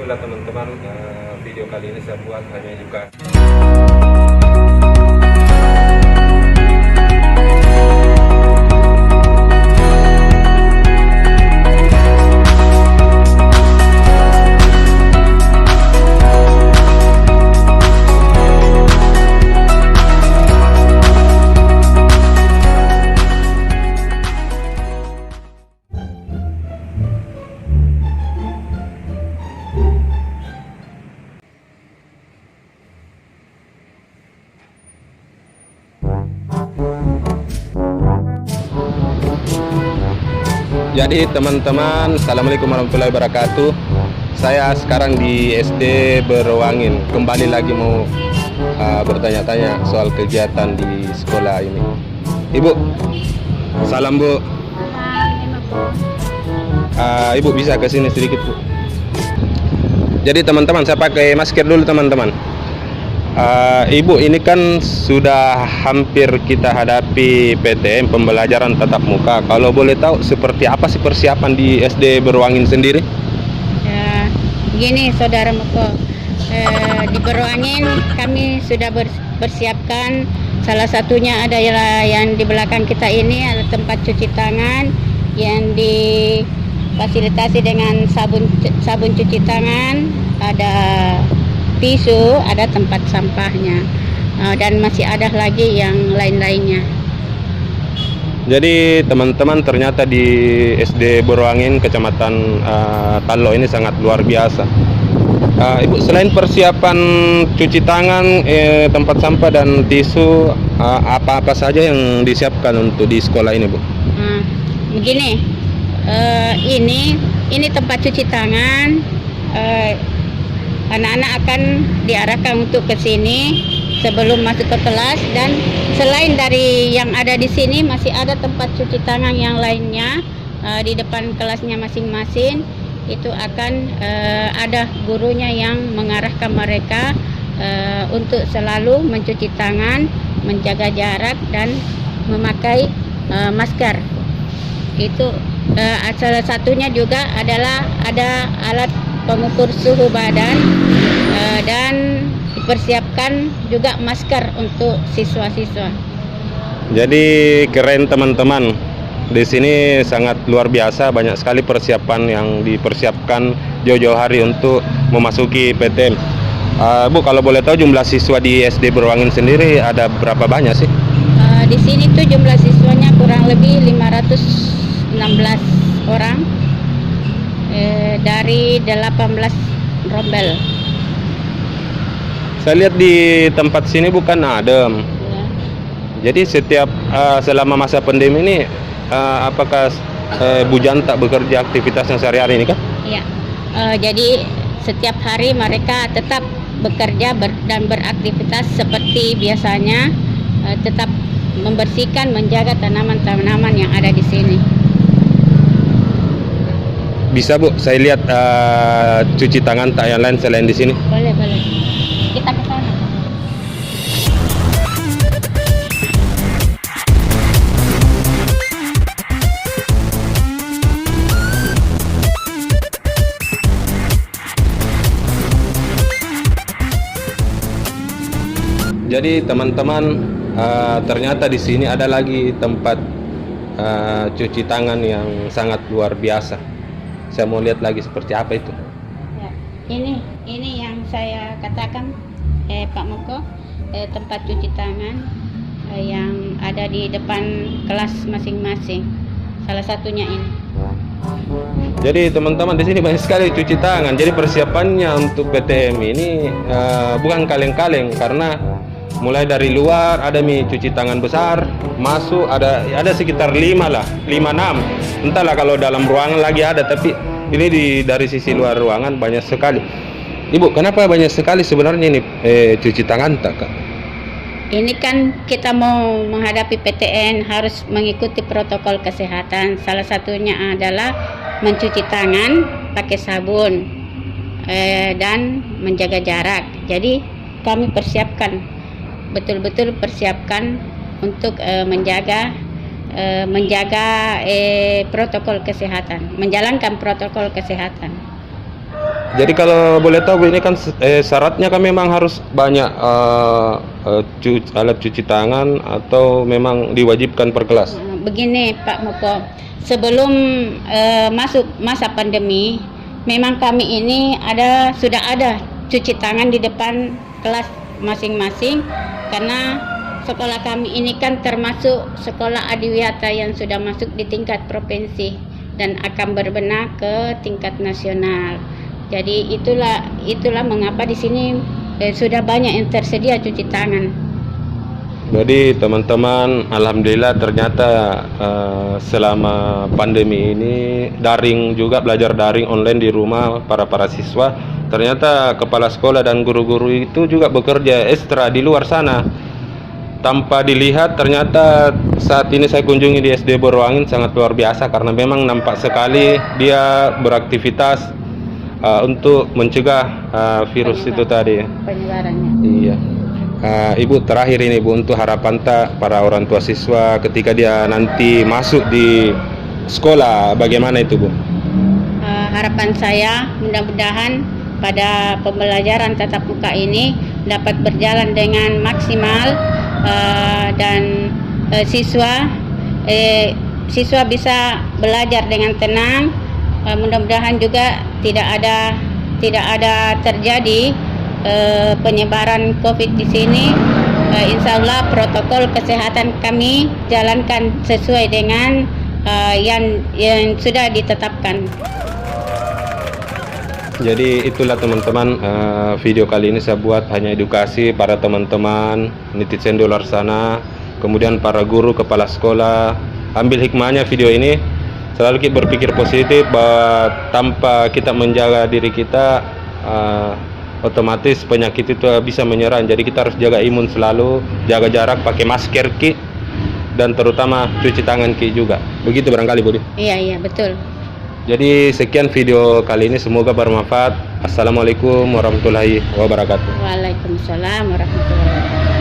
itulah teman-teman, video kali ini saya buat hanya juga Jadi teman-teman, assalamualaikum warahmatullahi wabarakatuh. Saya sekarang di SD Berwangin. Kembali lagi mau bertanya-tanya soal kegiatan di sekolah ini. Ibu, salam Bu. Ibu bisa ke sini sedikit Bu. Jadi teman-teman, saya pakai masker dulu teman-teman. Ibu, ini kan sudah hampir kita hadapi PTM, pembelajaran tatap muka. Kalau boleh tahu seperti apa sih persiapan di SD Berwangin sendiri? Ya, begini Saudara Moko, di Berwangin kami sudah bersiapkan. Salah satunya adalah yang di belakang kita ini ada tempat cuci tangan yang difasilitasi dengan sabun cuci tangan, ada tisu, ada tempat sampahnya, dan masih ada lagi yang lain-lainnya. Jadi teman-teman, ternyata di SD Berwangin Kecamatan Tallo ini sangat luar biasa. Ibu, selain persiapan cuci tangan, tempat sampah dan tisu, apa-apa saja yang disiapkan untuk di sekolah ini Bu? Begini, ini tempat cuci tangan. Anak-anak akan diarahkan untuk ke sini sebelum masuk ke kelas, dan selain dari yang ada di sini masih ada tempat cuci tangan yang lainnya di depan kelasnya masing-masing. Itu akan ada gurunya yang mengarahkan mereka untuk selalu mencuci tangan, menjaga jarak dan memakai masker. Itu salah satunya juga adalah ada alat pengukur suhu badan, dan dipersiapkan juga masker untuk siswa-siswa. Jadi keren teman-teman. Di sini sangat luar biasa, banyak sekali persiapan yang dipersiapkan jauh-jauh hari untuk memasuki PTM. Bu, kalau boleh tahu jumlah siswa di SD Berwangin sendiri ada berapa banyak sih? Di sini tuh jumlah siswanya kurang lebih 516 orang. Dari 18 rombel. Saya lihat di tempat sini bukan adem. Ya. Jadi setiap selama masa pandemi ini, apakah Bu Janta bekerja aktivitasnya sehari-hari ini kan? Iya. Jadi setiap hari mereka tetap bekerja dan beraktivitas seperti biasanya, tetap membersihkan, menjaga tanaman-tanaman yang ada di sini. Bisa Bu, saya lihat cuci tangan tak yang lain selain di sini. Boleh. Kita ke sana. Jadi teman-teman, ternyata di sini ada lagi tempat cuci tangan yang sangat luar biasa. Saya mau lihat lagi seperti apa itu. Ya, ini yang saya katakan, Pak Moko, tempat cuci tangan yang ada di depan kelas masing-masing. Salah satunya ini. Jadi teman-teman, di sini banyak sekali cuci tangan. Jadi persiapannya untuk PTM ini bukan kaleng-kaleng, karena mulai dari luar ada cuci tangan besar, masuk ada sekitar 5-6. Entahlah kalau dalam ruangan lagi ada, tapi ini dari sisi luar ruangan banyak sekali. Ibu, kenapa banyak sekali sebenarnya ini cuci tangan tak Kak? Ini kan kita mau menghadapi PTN harus mengikuti protokol kesehatan. Salah satunya adalah mencuci tangan pakai sabun dan menjaga jarak. Jadi kami betul-betul persiapkan untuk menjaga protokol kesehatan, menjalankan protokol kesehatan. Jadi kalau boleh tahu Bu, ini kan syaratnya kan memang harus banyak alat cuci tangan atau memang diwajibkan per kelas? Begini Pak Mopo, sebelum masuk masa pandemi, memang kami ini sudah ada cuci tangan di depan kelas masing-masing, karena sekolah kami ini kan termasuk sekolah adiwiyata yang sudah masuk di tingkat provinsi dan akan berbenah ke tingkat nasional. Jadi itulah mengapa di sini sudah banyak yang tersedia cuci tangan. Jadi teman-teman, alhamdulillah ternyata selama pandemi ini daring juga, belajar daring online di rumah para siswa. Ternyata kepala sekolah dan guru-guru itu juga bekerja ekstra di luar sana. Tanpa dilihat, ternyata saat ini saya kunjungi di SD Boroangin sangat luar biasa, karena memang nampak sekali dia beraktivitas untuk mencegah virus itu tadi. Penyebarannya. Iya. Ibu, terakhir ini Bu, untuk harapan para orang tua siswa ketika dia nanti masuk di sekolah, bagaimana itu Bu? Harapan saya mudah-mudahan pada pembelajaran tatap muka ini dapat berjalan dengan maksimal, dan siswa bisa belajar dengan tenang. Mudah-mudahan juga tidak ada terjadi penyebaran COVID di sini. Insya Allah protokol kesehatan kami jalankan sesuai dengan yang sudah ditetapkan. Jadi itulah teman-teman, video kali ini saya buat hanya edukasi para teman-teman netizen di luar sana, kemudian para guru, kepala sekolah. Ambil hikmahnya video ini, selalu kita berpikir positif bahwa tanpa kita menjaga diri kita, otomatis penyakit itu bisa menyerang. Jadi kita harus jaga imun selalu, jaga jarak, pakai masker Ki, dan terutama cuci tangan Ki juga. Begitu barangkali Budi. Iya betul. Jadi sekian video kali ini, semoga bermanfaat. Assalamualaikum warahmatullahi wabarakatuh. Waalaikumsalam warahmatullahi wabarakatuh.